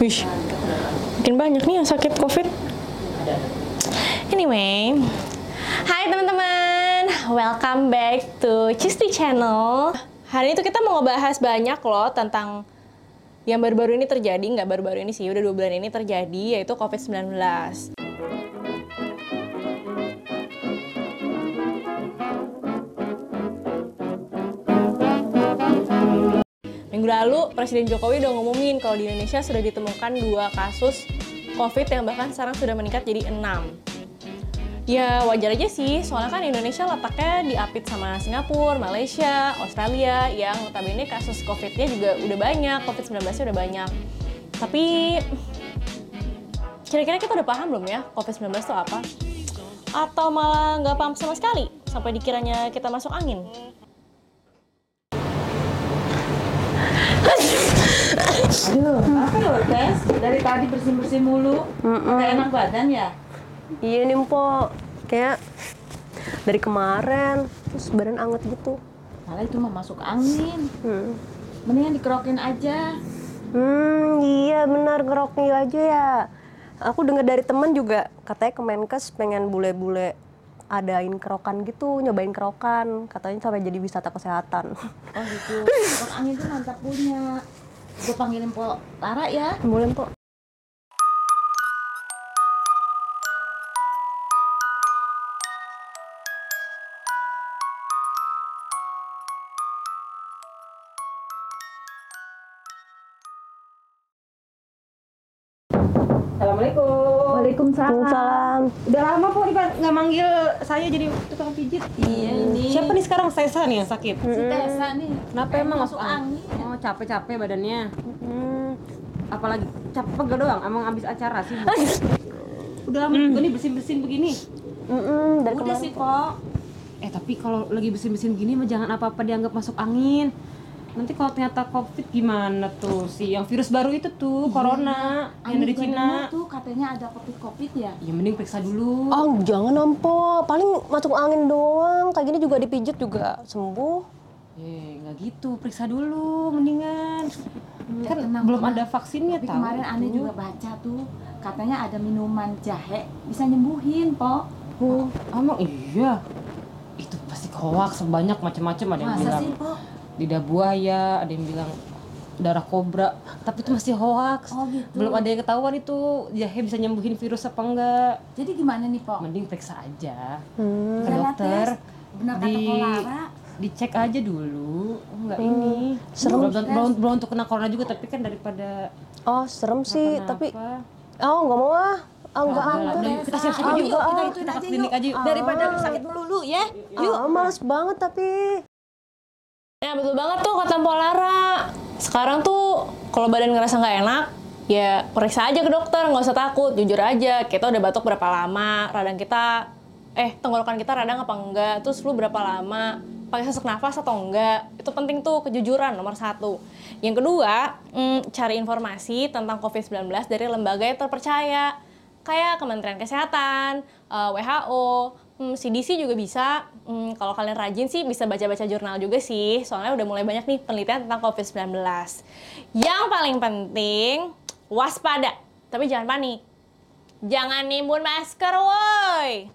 Wih, makin banyak nih yang sakit COVID. Anyway, hai teman-teman, welcome back to Cisti Channel. Hari ini tuh kita mau ngebahas banyak loh tentang yang baru-baru ini terjadi, nggak baru-baru ini sih, udah 2 bulan ini terjadi, yaitu COVID-19. Minggu lalu, Presiden Jokowi udah ngumumin kalau di Indonesia sudah ditemukan 2 kasus COVID yang bahkan sekarang sudah meningkat jadi 6. Ya wajar aja sih, soalnya kan Indonesia letaknya diapit sama Singapura, Malaysia, Australia, yang notabene kasus COVID-nya juga udah banyak, COVID-19-nya udah banyak. Tapi, kira-kira kita udah paham belum ya COVID-19 itu apa? Atau malah nggak paham sama sekali, sampai dikiranya kita masuk angin? Aduh, apa lo Tes? Dari tadi bersin-bersin mulu, nggak enak badan ya? Iya nih Mpok, kayak dari kemarin, terus badan anget gitu. Malah itu mah masuk angin. Mendingan dikerokin aja. Iya benar, ngeroknya aja ya. Aku dengar dari temen juga, katanya Kemenkes pengen bule-bule adain kerokan gitu, nyobain kerokan. Katanya sampai jadi wisata kesehatan. Oh gitu, kerok angin tuh mantap punya. Gue panggilin Pok Lara ya. Boleh Mpok. Assalamualaikum. Waalaikumsalam. Udah lama kok nggak manggil saya jadi tukang pijit. Iya ini. Siapa nih sekarang Tessa nih yang sakit? Si Tessa nih. Kenapa emang masuk angin? Oh capek-capek badannya. Apalagi capek pegel doang, emang abis acara sih. Udah lama juga nih bersin-bersin begini. Dari Udah kemarin. sih Pok. Tapi kalau lagi bersin-bersin gini mah jangan apa-apa dianggap masuk angin. Nanti kalau ternyata COVID gimana tuh si yang virus baru itu tuh, corona yang dari Cina. Tuh katanya ada covid ya. Ya mending periksa dulu. Oh jangan Mpok, paling masuk angin doang. Kayak gini juga dipijit juga sembuh. Nggak gitu, periksa dulu mendingan. Ya, Kan tenang, belum tenang. ada vaksinnya. Tapi tahu kemarin Ane tuh. juga baca tuh, katanya ada minuman jahe bisa nyembuhin, Pok. Emang iya? Itu pasti hoax, banyak macam-macam. Ada yang Masa bilang sih, Pok? lidah buaya, ada yang bilang darah kobra, tapi itu masih hoax. Oh, gitu. Belum ada yang ketahuan itu jahe bisa nyembuhin virus apa enggak. Jadi gimana nih, Pok? Mending periksa aja ke Benar, dokter. Tes? Benar kata Polara. Dicek aja dulu. Enggak ini. Serem. Belum untuk kena corona juga, tapi kan daripada Oh serem sih, tapi kenapa-napa. nggak mau ah. Enggak Udah, kita siap-siap yuk. Kita ituin Kita aja ke klinik aja yuk. Daripada lu sakit melulu ya. Males banget tapi. Nah betul banget tuh kata Polara. Sekarang tuh kalau badan ngerasa nggak enak, ya periksa aja ke dokter, nggak usah takut, jujur aja. Kita udah batuk berapa lama, radang kita, tenggorokan kita radang apa enggak, terus flu berapa lama, pakai sesak nafas atau enggak. Itu penting tuh, kejujuran nomor 1. Yang kedua, cari informasi tentang COVID-19 dari lembaga yang terpercaya. Kayak Kementerian Kesehatan, WHO, CDC juga bisa. Kalau kalian rajin sih bisa baca-baca jurnal juga sih. Soalnya udah mulai banyak nih penelitian tentang COVID-19. Yang paling penting, waspada. Tapi jangan panik. Jangan nimbun masker, woi!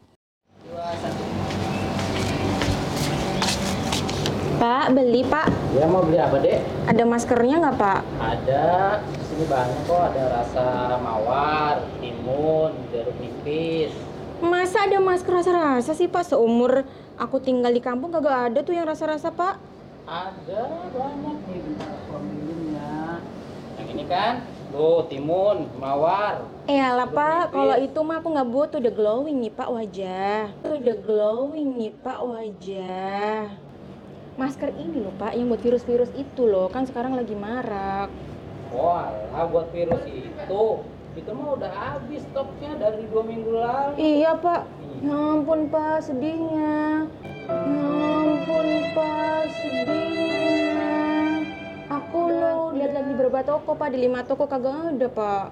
Pak, beli Pak. Ya mau beli apa dek? Ada maskernya nggak Pak? Ada, di sini banyak kok, ada rasa mawar, timun, jeruk nipis. Masa ada masker rasa-rasa sih Pak? Seumur aku tinggal di kampung kagak ada tuh yang rasa-rasa Pak. Ada banyak nih, bentar aku ambilinnya. Yang ini kan, tuh timun, mawar. Lah Pak, nipis. kalau itu mah aku nggak butuh, udah glowing nih Pak wajah. Udah glowing nih Pak wajah. Masker ini loh Pak, yang buat virus-virus itu loh, kan sekarang lagi marak. Walah, buat virus itu mah udah habis stoknya dari 2 minggu lalu. Iya Pak, ya ampun Pak sedihnya. Ya ampun Pak sedihnya. Aku loh lihat-lihat di beberapa toko Pak, di 5 toko kagak ada Pak.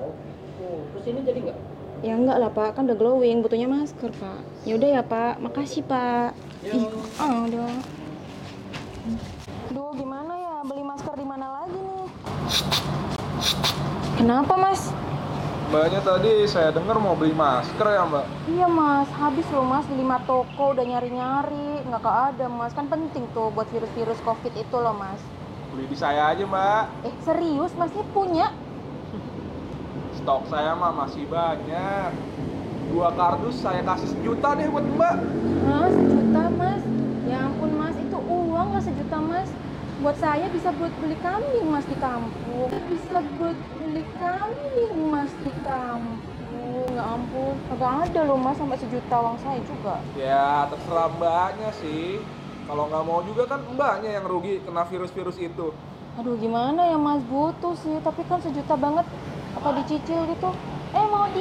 Oh gitu, terus ini jadi nggak? Ya enggak lah Pak, kan udah glowing, butuhnya masker Pak. Ya udah ya Pak, makasih Pak. Yuk. Udah. Duh, gimana ya beli masker di mana lagi nih? Kenapa mas? Mbaknya tadi saya dengar mau beli masker ya mbak? Iya mas, habis loh mas di 5 toko udah nyari-nyari, nggak ada mas. Kan penting tuh buat virus-virus covid itu loh mas. Beli di saya aja mbak. Serius masnya punya? Stok saya mah masih banyak. 2 kardus saya kasih 1 juta deh buat mbak. Hah, 1 juta mas? Ya ampun mas, itu uang lah 1 juta mas. Buat saya bisa buat beli kambing mas di kampung. Bisa buat beli kambing mas di kampung. Ya ampun, agak ada loh mas sampai 1 juta uang saya juga. Ya terserah mbaknya sih. Kalau nggak mau juga kan mbaknya yang rugi kena virus-virus itu. Aduh gimana ya mas, butuh sih. Tapi kan 1 juta banget. Apa dicicil gitu? Mau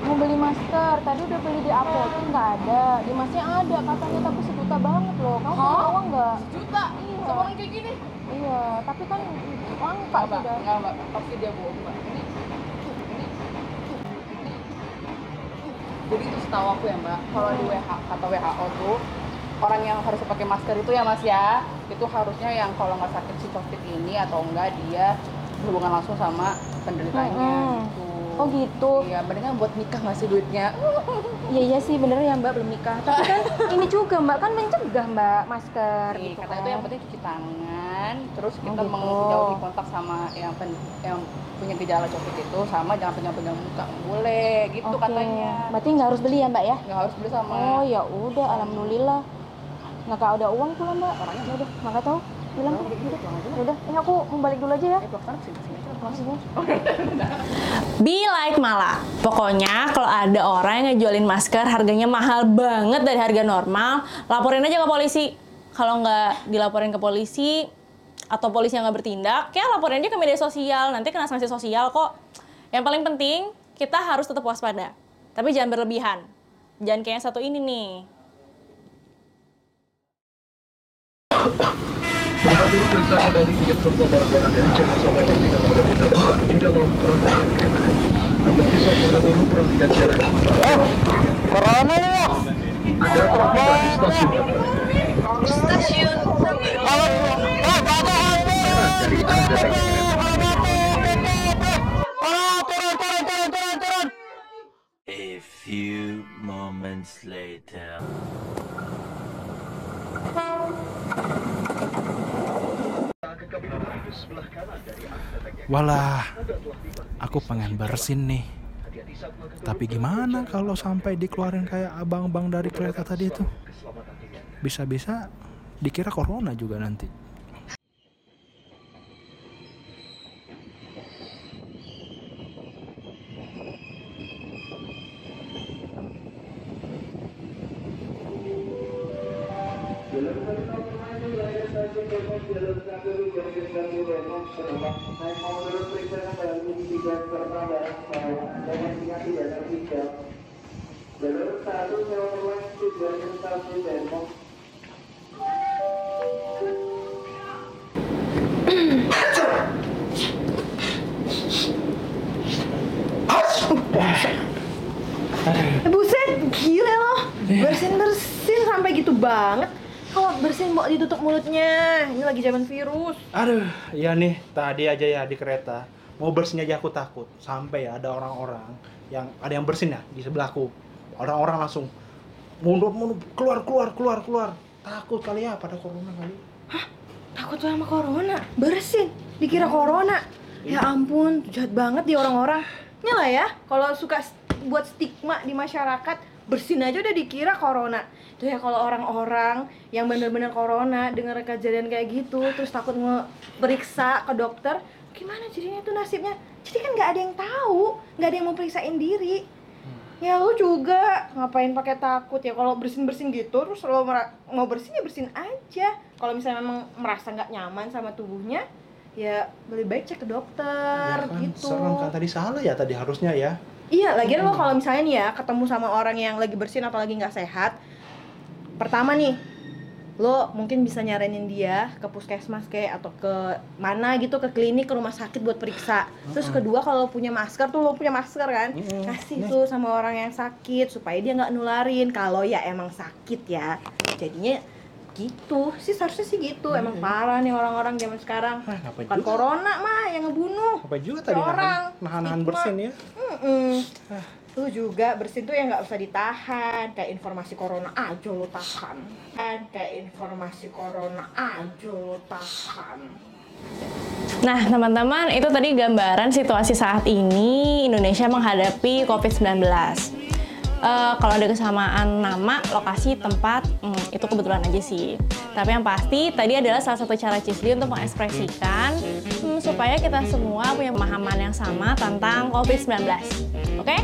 mau beli masker. Tadi udah beli di apotek nggak ada. Di masnya ada katanya, tapi 1 juta banget loh. Kamu punya uang nggak? 1 juta? Iya. Sama orang kayak gini? Iya, tapi kan langka sudah. Enggak mbak, pasti dia bohong mbak. Jadi itu setahu aku ya mbak, kalau di kata WHO tuh orang yang harus pakai masker itu ya mas ya, itu harusnya yang kalau nggak sakit si covid ini atau enggak dia berhubungan langsung sama penderitanya gitu. Oh gitu. Iya, mendingan buat nikah nggak sih duitnya? Iya sih bener ya mbak, belum nikah. Tapi kan ini juga mbak, kan mencegah mbak masker Nih, gitu kata kan. itu yang penting cuci tangan, terus kita gitu. menjauhi kontak sama yang punya gejala covid itu, sama jangan pegang-pegang muka, nggak boleh gitu Oke. katanya. Berarti nggak harus beli ya mbak ya? Nggak harus beli sama. Oh ya udah, alhamdulillah. Nggak ada uang pula mbak. Ya udah, nggak tahu. Bilang tuh. Udah, aku mau balik dulu aja ya. Maksudnya. Be like Mala. Pokoknya kalau ada orang yang ngejualin masker harganya mahal banget dari harga normal, laporin aja ke polisi. Kalau nggak dilaporin ke polisi atau polisi yang nggak bertindak, ya laporin aja ke media sosial. Nanti kena sanksi sosial kok. Yang paling penting kita harus tetap waspada. Tapi jangan berlebihan. Jangan kayak yang satu ini nih. A few moments later. Walah, aku pengen bersin nih. Tapi gimana kalau sampai dikeluarin kayak abang-abang dari kereta tadi itu? Bisa-bisa dikira corona juga nanti. Buset, gila loh. Bersin-bersin sampai gitu banget. Kalau bersin mau ditutup mulutnya. Ini lagi zaman virus. Aduh, ya nih, tadi aja ya di kereta. Mau bersin aja aku takut. Sampai ya ada orang-orang yang ada yang bersin ya di sebelahku. Orang-orang langsung mundur, keluar. Takut kali ya pada corona kali. Hah? Takut sama corona? Bersin? Dikira corona? Ya ampun, jahat banget di orang-orang. Nyala ya, kalau suka buat stigma di masyarakat, bersin aja udah dikira corona. Tuh ya kalau orang-orang yang bener-bener corona dengar kejadian kayak gitu, terus takut periksa ke dokter, gimana jadinya tuh nasibnya? Jadi kan nggak ada yang tahu, nggak ada yang mau periksain diri. Ya lu juga ngapain pakai takut ya, kalau bersin-bersin gitu terus lo mau bersin ya bersin aja. Kalau misalnya memang merasa nggak nyaman sama tubuhnya, ya lebih baik cek ke dokter Ya kan, gitu. serem kan tadi salah ya tadi harusnya ya. Iya, lagian lo kalau misalnya nih ya ketemu sama orang yang lagi bersin atau lagi nggak sehat, pertama nih lo mungkin bisa nyaranin dia ke puskesmas kayak atau ke mana gitu, ke klinik, ke rumah sakit buat periksa. Terus kedua, kalau punya masker tuh, lo punya masker kan, kasih tuh sama orang yang sakit supaya dia nggak nularin kalau ya emang sakit ya. Jadinya Gitu sih, seharusnya sih gitu. Emang parah nih orang-orang zaman sekarang. Ngapain Bukan juga? corona mah yang ngebunuh. Apa juga tadi Orang. nahan Stigma. bersin ya? Tuh juga bersin tuh yang nggak usah ditahan. Kayak informasi corona aja lo tahan. Kayak informasi corona aja lo tahan. Nah, teman-teman, itu tadi gambaran situasi saat ini Indonesia menghadapi COVID-19. Kalau ada kesamaan nama, lokasi, tempat, itu kebetulan aja sih. Tapi yang pasti, tadi adalah salah satu cara Cisdi untuk mengekspresikan supaya kita semua punya pemahaman yang sama tentang COVID-19. Oke?